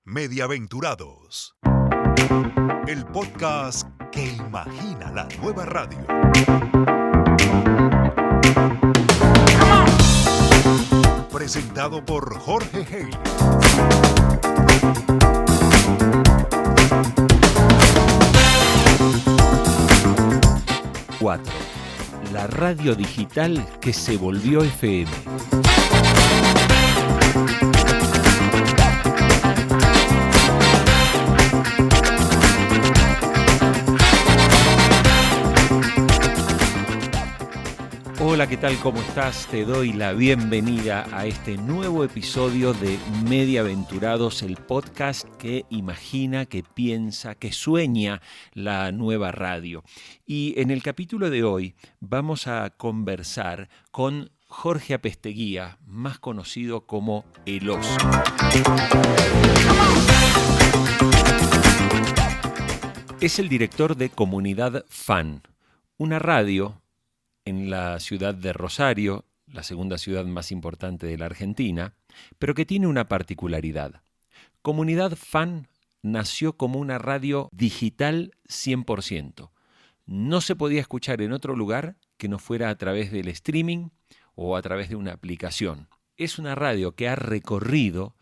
Mediaventurados, el podcast que imagina la nueva radio. Presentado por Jorge Haley. La radio digital que se volvió FM. Hola, ¿qué tal? ¿Cómo estás? Te doy la bienvenida a este nuevo episodio de Mediaventurados, el podcast que imagina, que piensa, que sueña la nueva radio. Y en el capítulo de hoy vamos a conversar con Jorge Apesteguía, más conocido como El Oso. Es el director de Comunidad Fan, una radio en la ciudad de Rosario, la segunda ciudad más importante de la Argentina, pero que tiene una particularidad. Comunidad Fan nació como una radio digital 100%. No se podía escuchar en otro lugar que no fuera a través del streaming o a través de una aplicación. Es una radio que ha recorrido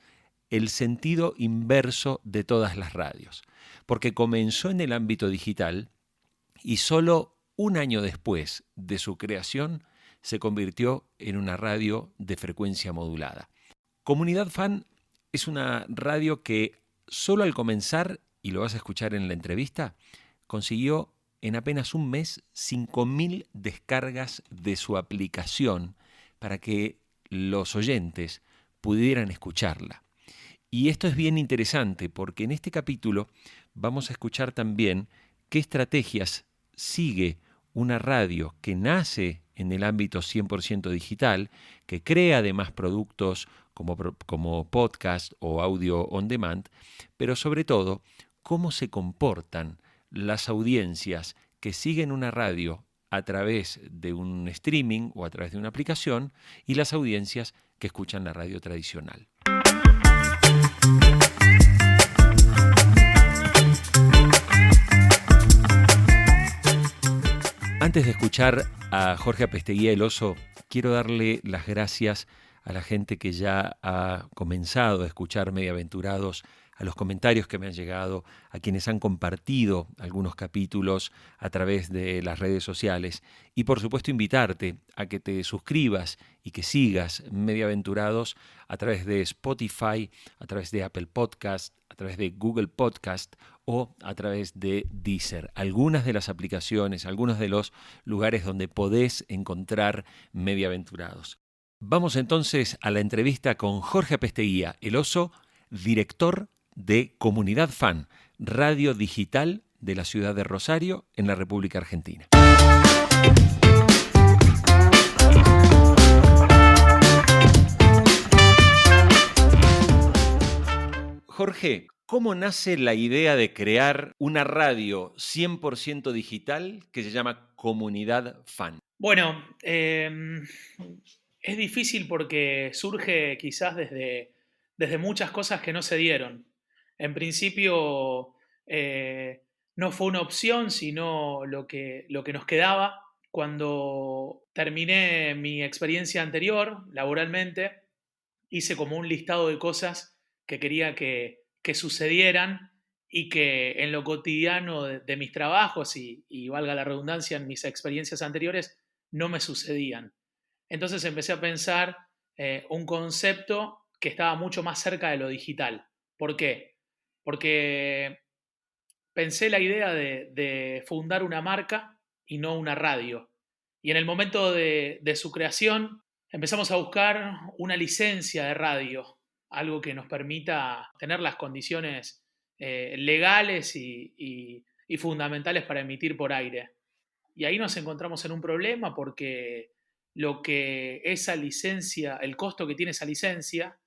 el sentido inverso de todas las radios, porque comenzó en el ámbito digital y solo un año después de su creación, se convirtió en una radio de frecuencia modulada. Comunidad Fan es una radio que solo al comenzar, y lo vas a escuchar en la entrevista, consiguió en apenas un mes 5.000 descargas de su aplicación para que los oyentes pudieran escucharla. Y esto es bien interesante porque en este capítulo vamos a escuchar también qué estrategias sigue una radio que nace en el ámbito 100% digital, que crea además productos como podcast o audio on demand, pero sobre todo, cómo se comportan las audiencias que siguen una radio a través de un streaming o a través de una aplicación y las audiencias que escuchan la radio tradicional. Antes de escuchar a Jorge Apesteguía, El Oso, quiero darle las gracias a la gente que ya ha comenzado a escuchar Mediaventurados, a los comentarios que me han llegado, a quienes han compartido algunos capítulos a través de las redes sociales y por supuesto invitarte a que te suscribas y que sigas Mediaventurados a través de Spotify, a través de Apple Podcast, a través de Google Podcast o a través de Deezer. Algunas de las aplicaciones, algunos de los lugares donde podés encontrar Mediaventurados. Vamos entonces a la entrevista con Jorge Apesteguía, El Oso, director de Comunidad Fan, radio digital de la ciudad de Rosario, en la República Argentina. Jorge, ¿cómo nace la idea de crear una radio 100% digital que se llama Comunidad Fan? Bueno, es difícil porque surge quizás desde muchas cosas que no se dieron. En principio no fue una opción, sino lo que nos quedaba. Cuando terminé mi experiencia anterior, laboralmente, hice como un listado de cosas que quería que sucedieran y que en lo cotidiano de mis trabajos y valga la redundancia, en mis experiencias anteriores, no me sucedían. Entonces empecé a pensar un concepto que estaba mucho más cerca de lo digital. ¿Por qué? Porque pensé la idea de fundar una marca y no una radio. Y en el momento de su creación empezamos a buscar una licencia de radio, algo que nos permita tener las condiciones legales y fundamentales para emitir por aire. Y ahí nos encontramos en un problema porque lo que esa licencia, el costo que tiene esa licencia,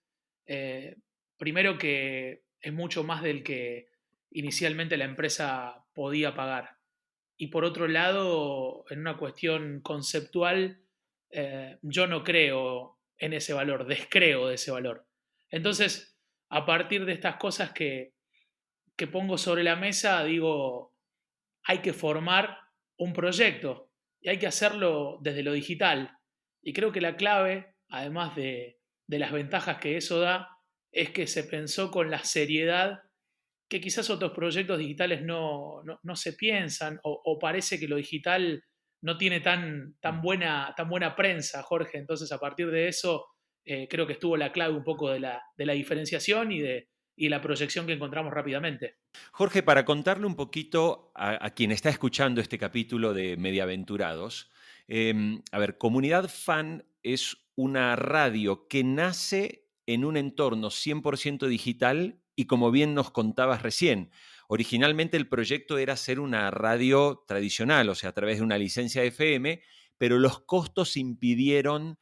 primero que es mucho más del que inicialmente la empresa podía pagar. Y por otro lado, en una cuestión conceptual, yo no creo en ese valor, descreo de ese valor. Entonces, a partir de estas cosas que pongo sobre la mesa, digo, hay que formar un proyecto y hay que hacerlo desde lo digital. Y creo que la clave, además de las ventajas que eso da, es que se pensó con la seriedad que quizás otros proyectos digitales no se piensan o parece que lo digital no tiene tan buena prensa, Jorge. Entonces, a partir de eso, creo que estuvo la clave un poco de la diferenciación y la proyección que encontramos rápidamente. Jorge, para contarle un poquito a quien está escuchando este capítulo de Mediaventurados, a ver, Comunidad Fan es una radio que nace en un entorno 100% digital y como bien nos contabas recién, originalmente el proyecto era ser una radio tradicional, o sea, a través de una licencia FM, pero los costos impidieron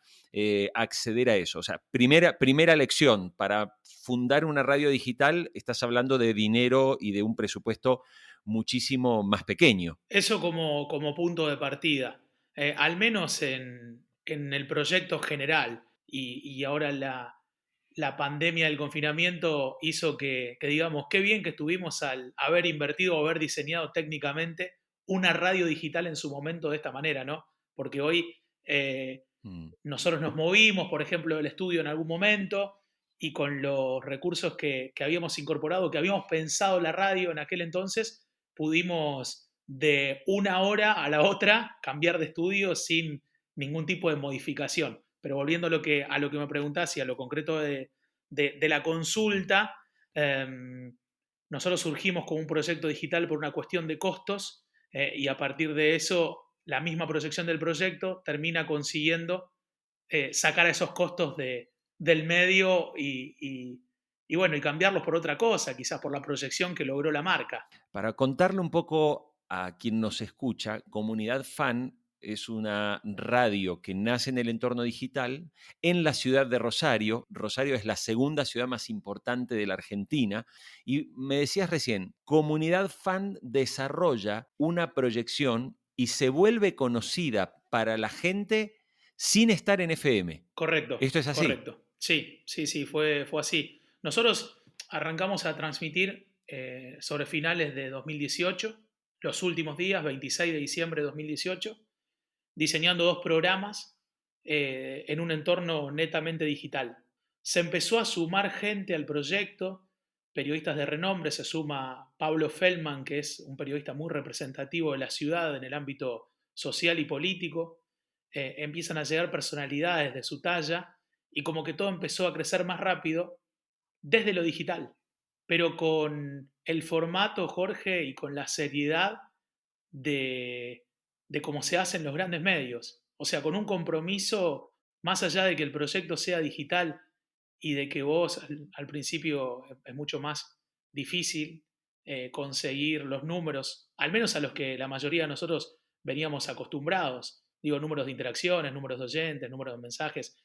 acceder a eso. O sea, primera lección, para fundar una radio digital estás hablando de dinero y de un presupuesto muchísimo más pequeño. Eso como punto de partida, al menos en el proyecto general. Y ahora la pandemia del confinamiento hizo que digamos, qué bien que estuvimos al haber invertido o haber diseñado técnicamente una radio digital en su momento de esta manera, ¿no? Porque hoy Mm. nosotros nos movimos, por ejemplo, del estudio en algún momento y con los recursos que habíamos incorporado, que habíamos pensado la radio en aquel entonces, pudimos de una hora a la otra cambiar de estudio sin ningún tipo de modificación. Pero volviendo a lo que me preguntás y a lo concreto de la consulta, eh, nosotros surgimos como un proyecto digital por una cuestión de costos y a partir de eso la misma proyección del proyecto termina consiguiendo sacar esos costos del medio y bueno, y cambiarlos por otra cosa, quizás por la proyección que logró la marca. Para contarle un poco a quien nos escucha, Comunidad Fan es una radio que nace en el entorno digital en la ciudad de Rosario. Rosario es la segunda ciudad más importante de la Argentina. Y me decías recién, Comunidad Fan desarrolla una proyección y se vuelve conocida para la gente sin estar en FM. Correcto, ¿Esto es así? correcto. Sí, sí, sí, fue así. Nosotros arrancamos a transmitir sobre finales de 2018, los últimos días, 26 de diciembre de 2018, diseñando dos programas en un entorno netamente digital. Se empezó a sumar gente al proyecto, periodistas de renombre, se suma Pablo Feldman, que es un periodista muy representativo de la ciudad en el ámbito social y político, empiezan a llegar personalidades de su talla y como que todo empezó a crecer más rápido desde lo digital, pero con el formato, Jorge, y con la seriedad de cómo se hacen los grandes medios. O sea, con un compromiso, más allá de que el proyecto sea digital y de que vos al principio es mucho más difícil conseguir los números, al menos a los que la mayoría de nosotros veníamos acostumbrados. Digo, números de interacciones, números de oyentes, números de mensajes,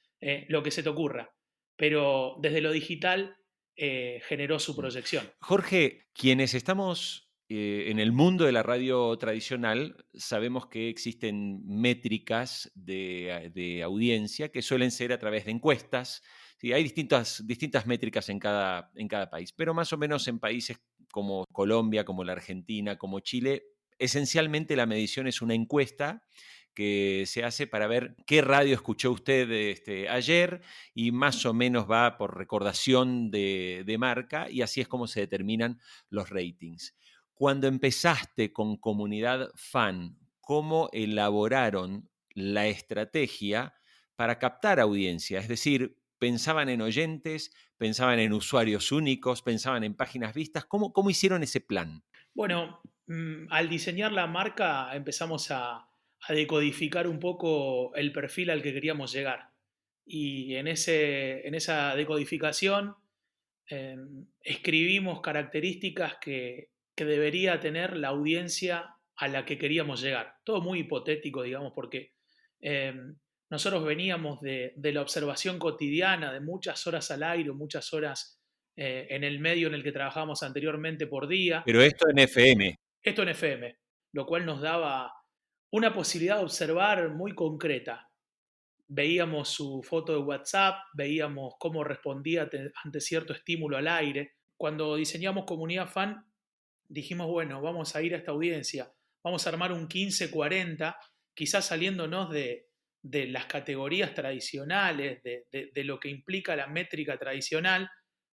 lo que se te ocurra. Pero desde lo digital generó su proyección. Jorge, quienes estamos en el mundo de la radio tradicional, sabemos que existen métricas de audiencia que suelen ser a través de encuestas. Sí, hay distintas métricas en cada país, pero más o menos en países como Colombia, como la Argentina, como Chile, esencialmente la medición es una encuesta que se hace para ver qué radio escuchó usted ayer y más o menos va por recordación de marca y así es como se determinan los ratings. Cuando empezaste con Comunidad Fan, ¿cómo elaboraron la estrategia para captar audiencia? Es decir, ¿pensaban en oyentes, pensaban en usuarios únicos, pensaban en páginas vistas? ¿Cómo hicieron ese plan? Bueno, al diseñar la marca empezamos a decodificar un poco el perfil al que queríamos llegar. Y en esa decodificación eh, escribimos características que debería tener la audiencia a la que queríamos llegar. Todo muy hipotético, digamos, porque eh, nosotros veníamos de la observación cotidiana, de muchas horas al aire, muchas horas en el medio en el que trabajábamos anteriormente por día. Pero esto en FM. Esto en FM, lo cual nos daba una posibilidad de observar muy concreta. veíamos su foto de WhatsApp, veíamos cómo respondía ante cierto estímulo al aire. Cuando diseñamos Comunidad Fan, dijimos, bueno, vamos a ir a esta audiencia, vamos a armar un 15-40, quizás saliéndonos de las categorías tradicionales, de lo que implica la métrica tradicional,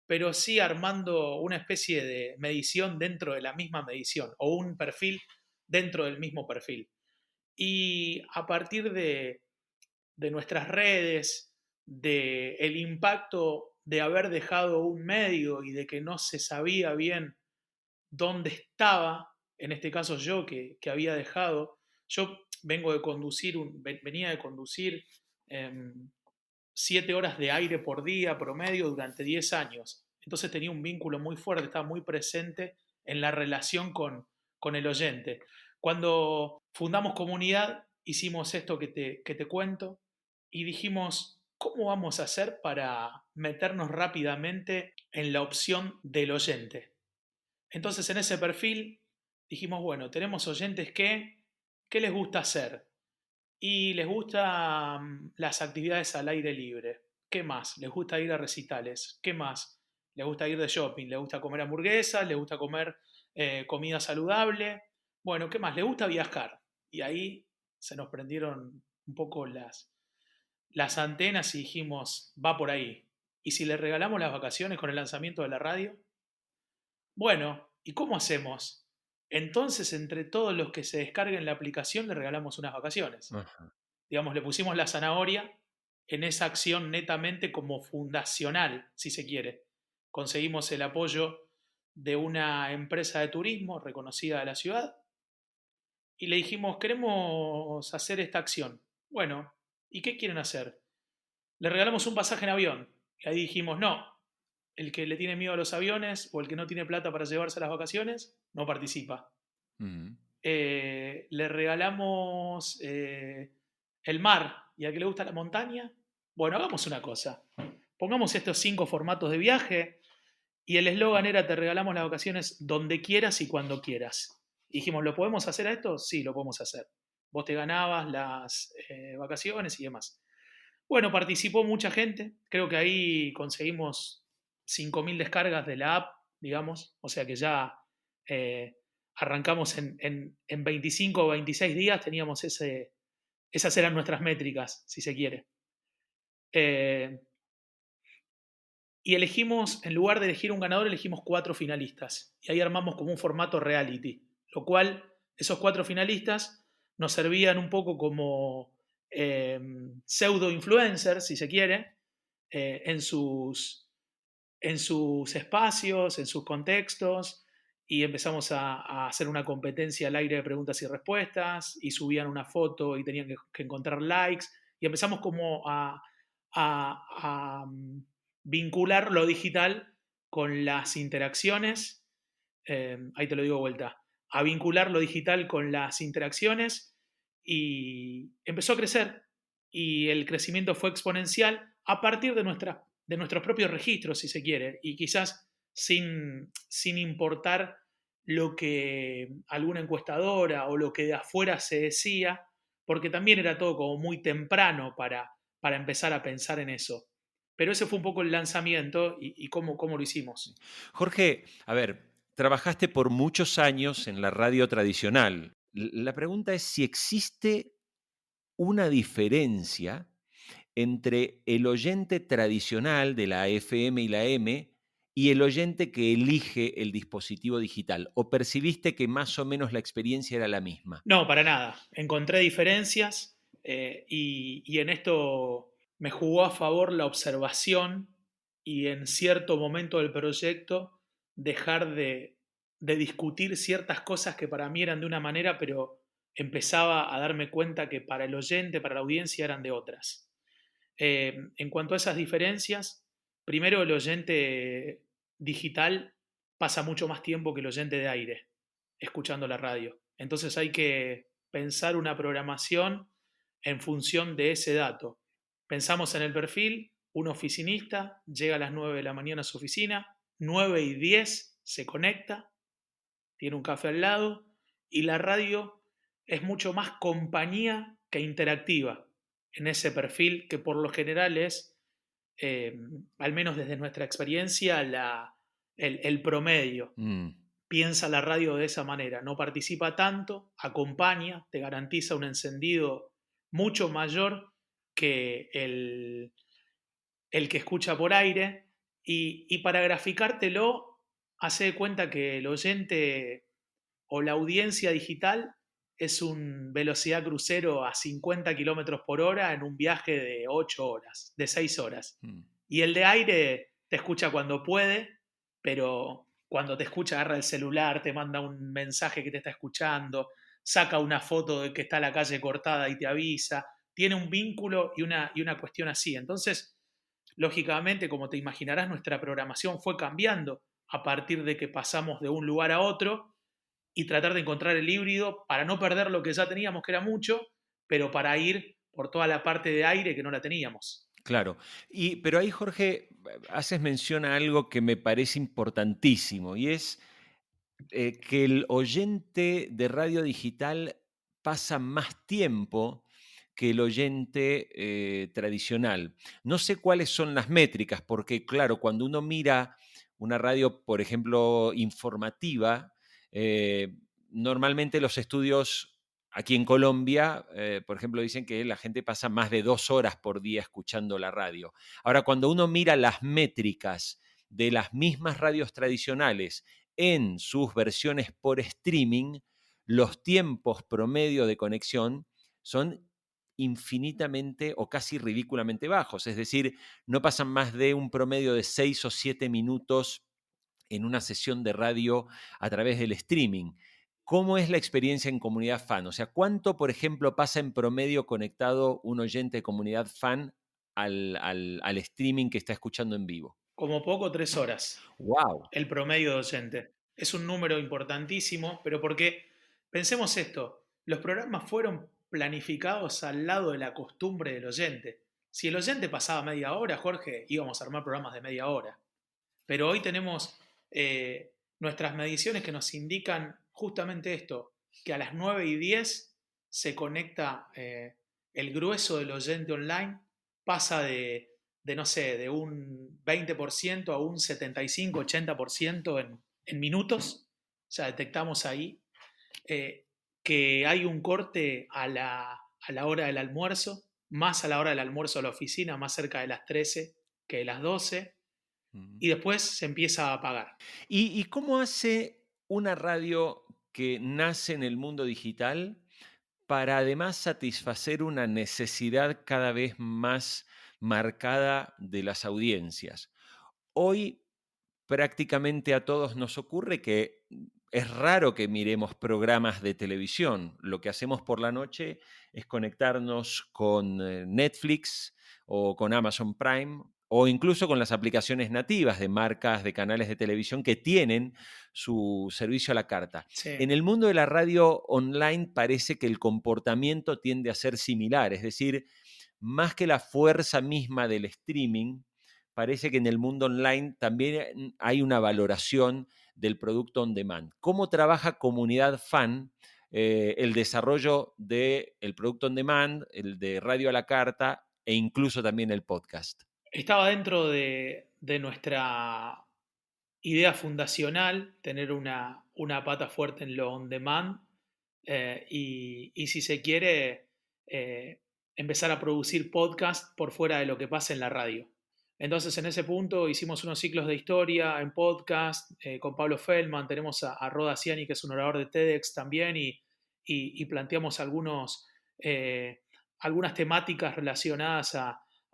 pero sí armando una especie de medición dentro de la misma medición, o un perfil dentro del mismo perfil. Y a partir de nuestras redes, del impacto de haber dejado un medio y de que no se sabía bien dónde estaba, en este caso yo que había dejado, yo venía de conducir 7 horas de aire por día promedio durante 10 años. Entonces tenía un vínculo muy fuerte, estaba muy presente en la relación con el oyente. Cuando fundamos Comunidad, hicimos esto que te cuento y dijimos, ¿cómo vamos a hacer para meternos rápidamente en la opción del oyente? Entonces en ese perfil dijimos, bueno, tenemos oyentes ¿qué les gusta hacer? Y les gustan las actividades al aire libre. ¿Qué más? Les gusta ir a recitales. ¿Qué más? Les gusta ir de shopping. Les gusta comer hamburguesas. Les gusta comer comida saludable. Bueno, ¿qué más? Les gusta viajar. Y ahí se nos prendieron un poco las antenas y dijimos, va por ahí. ¿Y si le regalamos las vacaciones con el lanzamiento de la radio? Bueno, ¿y cómo hacemos? Entonces, entre todos los que se descarguen la aplicación, le regalamos unas vacaciones. Ajá. Digamos, le pusimos la zanahoria en esa acción netamente como fundacional, si se quiere. Conseguimos el apoyo de una empresa de turismo reconocida de la ciudad y le dijimos, queremos hacer esta acción. Bueno, ¿y qué quieren hacer? Le regalamos un pasaje en avión. Y ahí dijimos, no, el que le tiene miedo a los aviones o el que no tiene plata para llevarse a las vacaciones, no participa. Mm. Le regalamos el mar y al que le gusta la montaña, bueno, hagamos una cosa. Pongamos estos 5 formatos de viaje y el eslogan era te regalamos las vacaciones donde quieras y cuando quieras. Y dijimos, ¿lo podemos hacer a esto? Sí, lo podemos hacer. Vos te ganabas las vacaciones y demás. Bueno, participó mucha gente. Creo que ahí conseguimos 5.000 descargas de la app, digamos. O sea que ya arrancamos en 25 o 26 días, teníamos esas eran nuestras métricas, si se quiere. Y elegimos, en lugar de elegir un ganador, elegimos 4 finalistas. Y ahí armamos como un formato reality. Lo cual, esos 4 finalistas nos servían un poco como pseudo-influencers, si se quiere, en sus espacios, en sus contextos, y empezamos a hacer una competencia al aire de preguntas y respuestas, y subían una foto y tenían que encontrar likes, y empezamos como a vincular lo digital con las interacciones, ahí te lo digo de vuelta, a vincular lo digital con las interacciones, y empezó a crecer, y el crecimiento fue exponencial a partir de nuestros propios registros, si se quiere, y quizás sin importar lo que alguna encuestadora o lo que de afuera se decía, porque también era todo como muy temprano para empezar a pensar en eso. Pero ese fue un poco el lanzamiento y cómo lo hicimos. Jorge, a ver, trabajaste por muchos años en la radio tradicional. La pregunta es si existe una diferencia entre el oyente tradicional de la FM y la M y el oyente que elige el dispositivo digital. ¿O percibiste que más o menos la experiencia era la misma? No, para nada. Encontré diferencias y en esto me jugó a favor la observación y en cierto momento del proyecto dejar de discutir ciertas cosas que para mí eran de una manera, pero empezaba a darme cuenta que para el oyente, para la audiencia eran de otras. En cuanto a esas diferencias, primero el oyente digital pasa mucho más tiempo que el oyente de aire, escuchando la radio. Entonces hay que pensar una programación en función de ese dato. Pensamos en el perfil, un oficinista llega a las 9 de la mañana a su oficina, 9:10 se conecta, tiene un café al lado y la radio es mucho más compañía que interactiva. en ese perfil que por lo general es, al menos desde nuestra experiencia, el promedio. Piensa la radio de esa manera, no participa tanto, acompaña, te garantiza un encendido mucho mayor que el que escucha por aire, y para graficártelo, hace de cuenta que el oyente o la audiencia digital es un velocidad crucero a 50 kilómetros por hora en un viaje de 8 horas, de 6 horas. Y el de aire te escucha cuando puede, pero cuando te escucha agarra el celular, te manda un mensaje que te está escuchando, saca una foto de que está la calle cortada y te avisa, tiene un vínculo y una cuestión así. Entonces, lógicamente, como te imaginarás, nuestra programación fue cambiando a partir de que pasamos de un lugar a otro, y tratar de encontrar el híbrido para no perder lo que ya teníamos, que era mucho, pero para ir por toda la parte de aire que no la teníamos. Claro. Pero ahí, Jorge, haces mención a algo que me parece importantísimo, y es que el oyente de radio digital pasa más tiempo que el oyente tradicional. No sé cuáles son las métricas, porque claro, cuando uno mira una radio, por ejemplo, informativa, normalmente los estudios aquí en Colombia, por ejemplo, dicen que la gente pasa más de 2 horas por día escuchando la radio. Ahora, cuando uno mira las métricas de las mismas radios tradicionales en sus versiones por streaming, los tiempos promedio de conexión son infinitamente o casi ridículamente bajos. Es decir, no pasan más de un promedio de 6 o 7 minutos en una sesión de radio a través del streaming. ¿Cómo es la experiencia en comunidad fan? O sea, ¿cuánto, por ejemplo, pasa en promedio conectado un oyente de comunidad fan al streaming que está escuchando en vivo? Como poco, 3 horas. ¡Wow! El promedio de oyente. Es un número importantísimo, pero porque, pensemos esto, los programas fueron planificados al lado de la costumbre del oyente. Si el oyente pasaba media hora, Jorge, íbamos a armar programas de media hora. Pero hoy tenemos nuestras mediciones que nos indican justamente esto, que a las 9:10 se conecta el grueso del oyente online, pasa no sé, de un 20% a un 75-80% en minutos. Ya detectamos ahí que hay un corte a la hora del almuerzo, más a la hora del almuerzo a la oficina, más cerca de las 13 que de las 12, y después se empieza a apagar. ¿Y cómo hace una radio que nace en el mundo digital para además satisfacer una necesidad cada vez más marcada de las audiencias? Hoy prácticamente a todos nos ocurre que es raro que miremos programas de televisión. Lo que hacemos por la noche es conectarnos con Netflix o con Amazon Prime o incluso con las aplicaciones nativas de marcas de canales de televisión que tienen su servicio a la carta. Sí. En el mundo de la radio online parece que el comportamiento tiende a ser similar, es decir, más que la fuerza misma del streaming, parece que en el mundo online también hay una valoración del producto on demand. ¿Cómo trabaja Comunidad Fan el desarrollo del producto on demand, el de radio a la carta e incluso también el podcast? Estaba dentro de nuestra idea fundacional tener una pata fuerte en lo on demand, y si se quiere, empezar a producir podcast por fuera de lo que pasa en la radio. Entonces, en ese punto hicimos unos ciclos de historia en podcast con Pablo Feldman, tenemos a Roda Ciani, que es un orador de TEDx también, y planteamos algunas temáticas relacionadas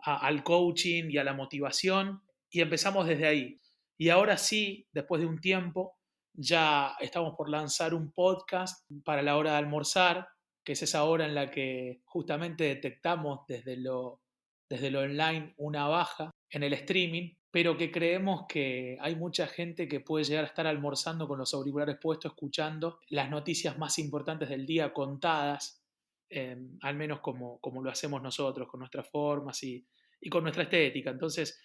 al coaching y a la motivación, y empezamos desde ahí. Y ahora sí, después de un tiempo, ya estamos por lanzar un podcast para la hora de almorzar, que es esa hora en la que justamente detectamos desde lo online una baja en el streaming, pero que creemos que hay mucha gente que puede llegar a estar almorzando con los auriculares puestos, escuchando las noticias más importantes del día contadas, al menos como lo hacemos nosotros, con nuestras formas y con nuestra estética. Entonces,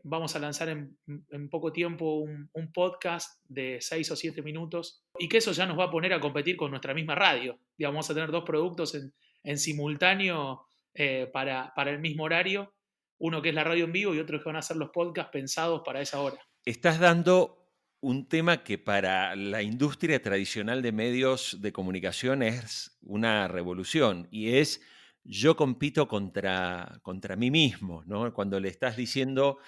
vamos a lanzar en poco tiempo un podcast de 6 o 7 minutos, y que eso ya nos va a poner a competir con nuestra misma radio. Digamos, vamos a tener 2 productos en simultáneo para el mismo horario, uno que es la radio en vivo y otro que van a ser los podcasts pensados para esa hora. Estás dando un tema que para la industria tradicional de medios de comunicación es una revolución y es yo compito contra mí mismo, ¿no? Cuando le estás diciendo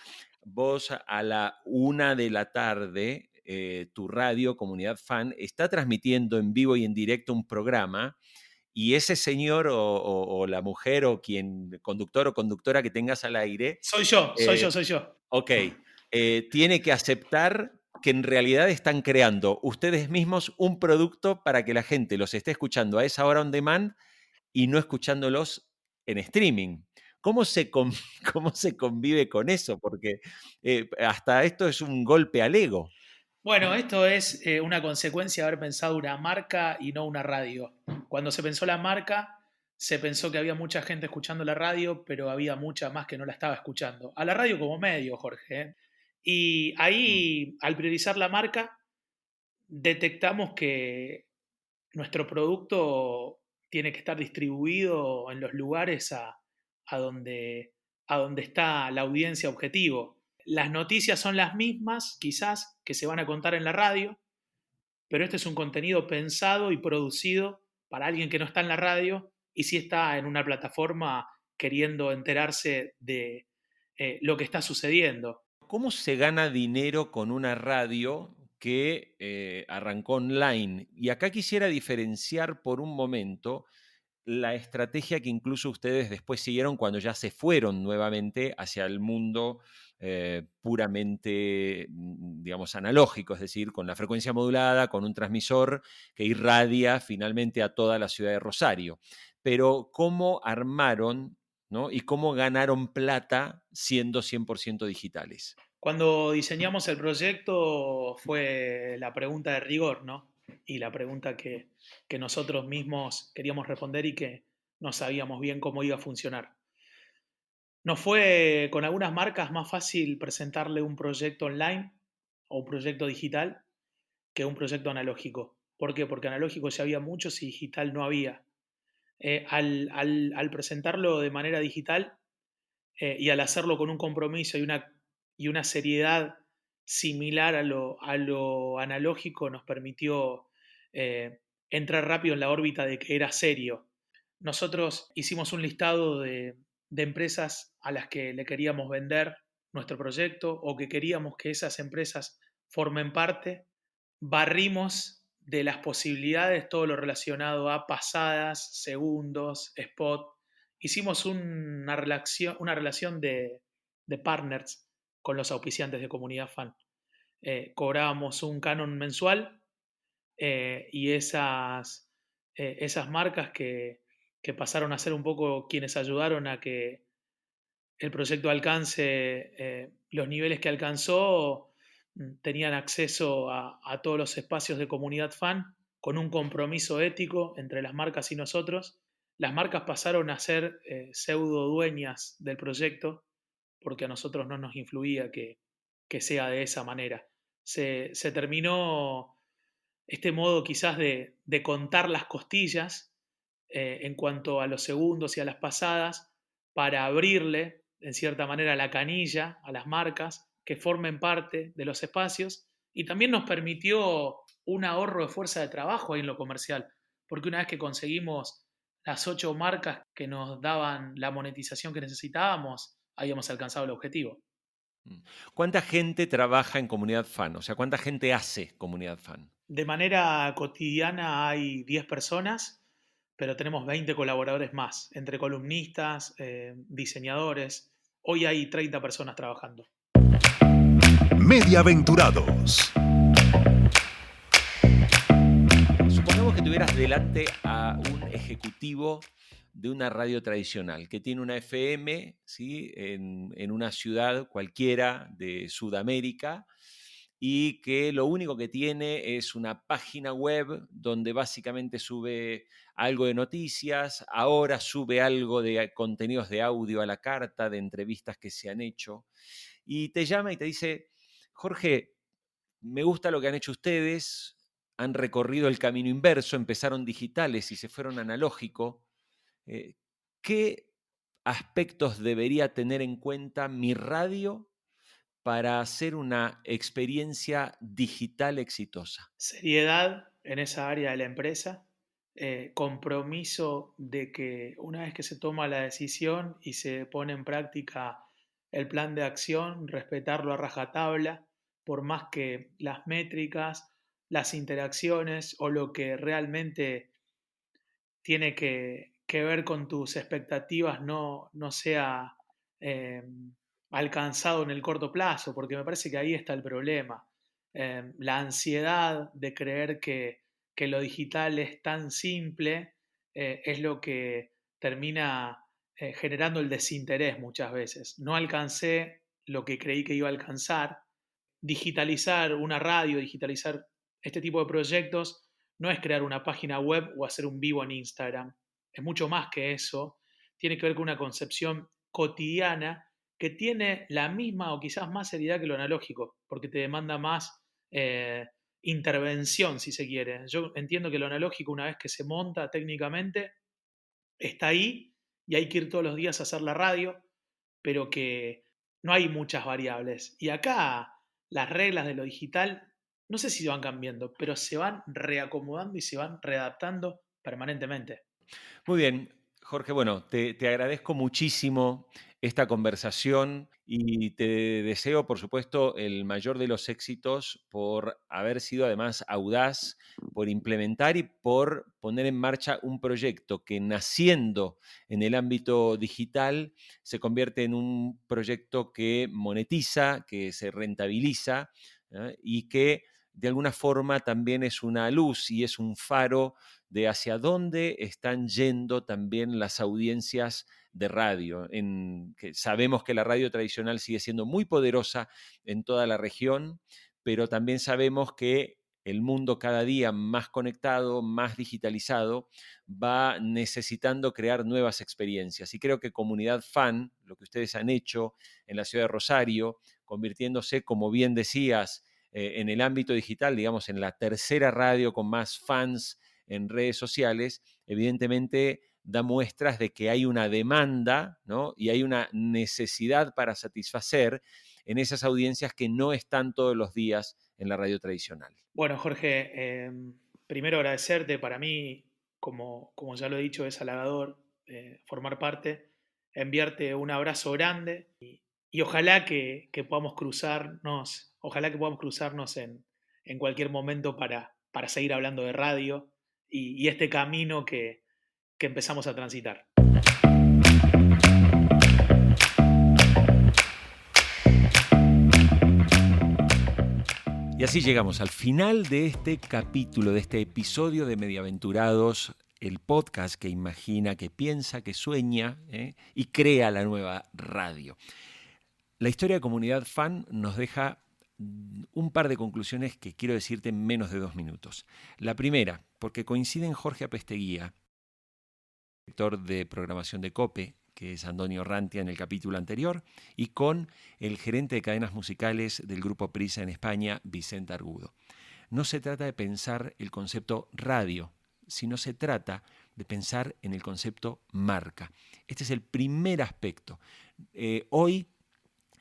vos a la 1 de la tarde, tu radio, Comunidad Fan, está transmitiendo en vivo y en directo un programa y ese señor o la mujer o quien, conductor o conductora que tengas al aire, Soy yo, soy yo, eh, soy yo. ok, tiene que aceptar que en realidad están creando ustedes mismos un producto para que la gente los esté escuchando a esa hora on demand y no escuchándolos en streaming. ¿Cómo se, cómo se convive con eso? Porque hasta esto es un golpe al ego. Bueno, esto es una consecuencia de haber pensado una marca y no una radio. Cuando se pensó la marca, se pensó que había mucha gente escuchando la radio, pero había mucha más que no la estaba escuchando. A la radio como medio, Jorge. ¿Eh? Y Mm. ahí, al priorizar la marca, detectamos que nuestro producto tiene que estar distribuido en los lugares a donde, a donde está la audiencia objetivo. Las noticias son las mismas, quizás, que se van a contar en la radio, pero este es un contenido pensado y producido para alguien que no está en la radio y sí está en una plataforma queriendo enterarse de lo que está sucediendo. ¿Cómo se gana dinero con una radio que arrancó online? Y acá quisiera diferenciar por un momento la estrategia que incluso ustedes después siguieron cuando ya se fueron nuevamente hacia el mundo puramente, digamos, analógico, es decir, con la frecuencia modulada, con un transmisor que irradia finalmente a toda la ciudad de Rosario. Pero ¿cómo armaron, ¿no? Y cómo ganaron plata siendo 100% digitales? Cuando diseñamos el proyecto fue la pregunta de rigor, ¿no? Y la pregunta que nosotros mismos queríamos responder y que no sabíamos bien cómo iba a funcionar. Nos fue con algunas marcas más fácil presentarle un proyecto online o un proyecto digital que un proyecto analógico. ¿Por qué? Porque analógico ya había muchos y digital no había. Al presentarlo de manera digital y al hacerlo con un compromiso y una seriedad similar a lo analógico, nos permitió entrar rápido en la órbita de que era serio. Nosotros hicimos un listado de empresas a las que le queríamos vender nuestro proyecto o que queríamos que esas empresas formen parte. Barrimos de las posibilidades todo lo relacionado a pasadas, segundos, spot. Hicimos una relación de partners con los auspiciantes de Comunidad Fan. Cobrábamos un canon mensual y esas marcas que pasaron a ser un poco quienes ayudaron a que el proyecto alcance los niveles que alcanzó, tenían acceso a todos los espacios de Comunidad Fan con un compromiso ético entre las marcas y nosotros. Las marcas pasaron a ser pseudo dueñas del proyecto porque a nosotros no nos influía que sea de esa manera. Se terminó este modo quizás de contar las costillas en cuanto a los segundos y a las pasadas para abrirle, en cierta manera, la canilla a las marcas que formen parte de los espacios y también nos permitió un ahorro de fuerza de trabajo ahí en lo comercial, porque una vez que conseguimos las 8 marcas que nos daban la monetización que necesitábamos, habíamos alcanzado el objetivo. Mm. ¿Cuánta gente trabaja en Comunidad Fan? O sea, ¿cuánta gente hace Comunidad Fan? De manera cotidiana hay 10 personas, pero tenemos 20 colaboradores más, entre columnistas, diseñadores. Hoy hay 30 personas trabajando. Mediaventurados. Supongamos que tuvieras delante a un ejecutivo de una radio tradicional que tiene una FM, ¿sí? en una ciudad cualquiera de Sudamérica y que lo único que tiene es una página web donde básicamente sube algo de noticias, ahora sube algo de contenidos de audio a la carta, de entrevistas que se han hecho, y te llama y te dice, Jorge, me gusta lo que han hecho ustedes, han recorrido el camino inverso, empezaron digitales y se fueron analógico. Eh, ¿Qué aspectos debería tener en cuenta mi radio para hacer una experiencia digital exitosa? Seriedad en esa área de la empresa, compromiso de que una vez que se toma la decisión y se pone en práctica el plan de acción, respetarlo a rajatabla, por más que las métricas, las interacciones o lo que realmente tiene que ver con tus expectativas no sea eh, alcanzado en el corto plazo, porque me parece que ahí está el problema. La ansiedad de creer que lo digital es tan simple es lo que termina generando el desinterés muchas veces. No alcancé lo que creí que iba a alcanzar. Digitalizar una radio, digitalizar este tipo de proyectos no es crear una página web o hacer un vivo en Instagram. Es mucho más que eso. Tiene que ver con una concepción cotidiana que tiene la misma o quizás más seriedad que lo analógico, porque te demanda más intervención, si se quiere. Yo entiendo que lo analógico, una vez que se monta técnicamente, está ahí y hay que ir todos los días a hacer la radio, pero que no hay muchas variables. Y acá las reglas de lo digital, no sé si se van cambiando, pero se van reacomodando y se van readaptando permanentemente. Muy bien, Jorge, bueno, te agradezco muchísimo esta conversación y te deseo, por supuesto, el mayor de los éxitos por haber sido además audaz, por implementar y por poner en marcha un proyecto que naciendo en el ámbito digital se convierte en un proyecto que monetiza, que se rentabiliza, y que de alguna forma también es una luz y es un faro de hacia dónde están yendo también las audiencias de radio. Que sabemos que la radio tradicional sigue siendo muy poderosa en toda la región, pero también sabemos que el mundo cada día más conectado, más digitalizado, va necesitando crear nuevas experiencias. Y creo que Comunidad Fan, lo que ustedes han hecho en la ciudad de Rosario, convirtiéndose, como bien decías, en el ámbito digital, digamos, en la tercera radio con más fans en redes sociales, evidentemente da muestras de que hay una demanda, ¿no? Y hay una necesidad para satisfacer en esas audiencias que no están todos los días en la radio tradicional. Bueno, Jorge, primero agradecerte. Para mí, como ya lo he dicho, es halagador formar parte, enviarte un abrazo grande y ojalá que podamos cruzarnos, en cualquier momento para seguir hablando de radio y este camino que empezamos a transitar. Y así llegamos al final de este capítulo, de este episodio de Mediaventurados, el podcast que imagina, que piensa, que sueña y crea la nueva radio. La historia de Comunidad Fan nos deja un par de conclusiones que quiero decirte en menos de 2 minutos. La primera, porque coinciden Jorge Apesteguía, director de programación de COPE, que es Antonio Rantia en el capítulo anterior, y con el gerente de cadenas musicales del Grupo Prisa en España, Vicente Argudo. No se trata de pensar el concepto radio, sino se trata de pensar en el concepto marca. Este es el primer aspecto. Hoy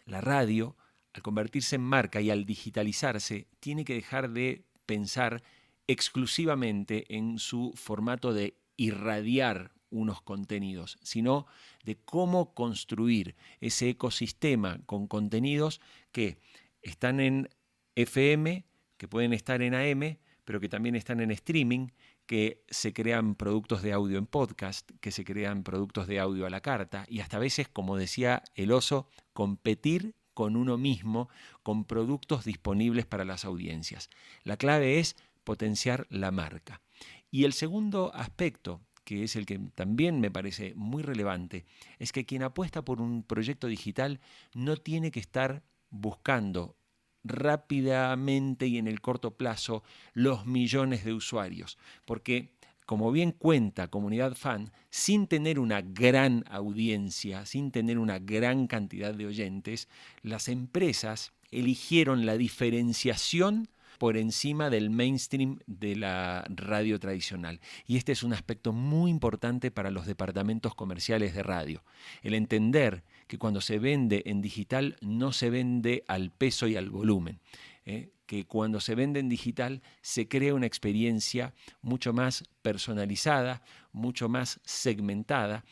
la radio, al convertirse en marca y al digitalizarse, tiene que dejar de pensar exclusivamente en su formato de irradiar unos contenidos, sino de cómo construir ese ecosistema con contenidos que están en FM, que pueden estar en AM, pero que también están en streaming, que se crean productos de audio en podcast, que se crean productos de audio a la carta y hasta a veces, como decía el oso, competir con uno mismo con productos disponibles para las audiencias. La clave es potenciar la marca. Y el segundo aspecto, que es el que también me parece muy relevante, es que quien apuesta por un proyecto digital no tiene que estar buscando rápidamente y en el corto plazo los millones de usuarios, porque como bien cuenta Comunidad Fan, sin tener una gran audiencia, sin tener una gran cantidad de oyentes, las empresas eligieron la diferenciación por encima del mainstream de la radio tradicional. Y este es un aspecto muy importante para los departamentos comerciales de radio. El entender que cuando se vende en digital no se vende al peso y al volumen. Que cuando se vende en digital se crea una experiencia mucho más personalizada, mucho más segmentada.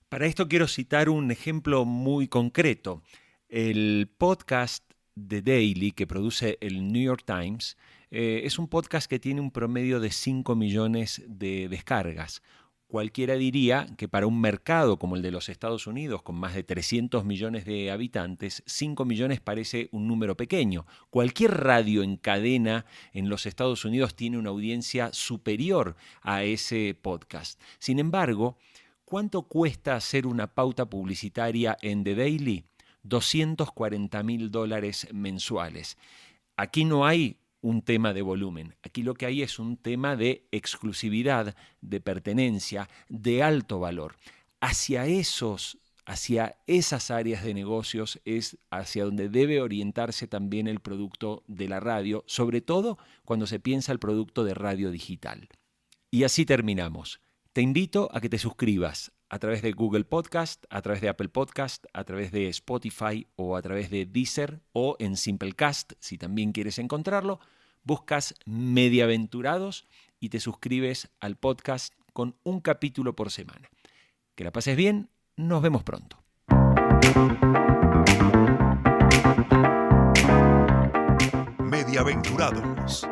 Para esto quiero citar un ejemplo muy concreto. El podcast The Daily que produce el New York Times es un podcast que tiene un promedio de 5 millones de descargas. Cualquiera diría que para un mercado como el de los Estados Unidos, con más de 300 millones de habitantes, 5 millones parece un número pequeño. Cualquier radio en cadena en los Estados Unidos tiene una audiencia superior a ese podcast. Sin embargo, ¿cuánto cuesta hacer una pauta publicitaria en The Daily? $240,000 mensuales. Aquí no hay un tema de volumen. Aquí lo que hay es un tema de exclusividad, de pertenencia, de alto valor. Hacia esas áreas de negocios es hacia donde debe orientarse también el producto de la radio, sobre todo cuando se piensa el producto de radio digital. Y así terminamos. Te invito a que te suscribas a través de Google Podcast, a través de Apple Podcast, a través de Spotify o a través de Deezer o en Simplecast, si también quieres encontrarlo. Buscas Mediaventurados y te suscribes al podcast con un capítulo por semana. Que la pases bien, nos vemos pronto. Mediaventurados.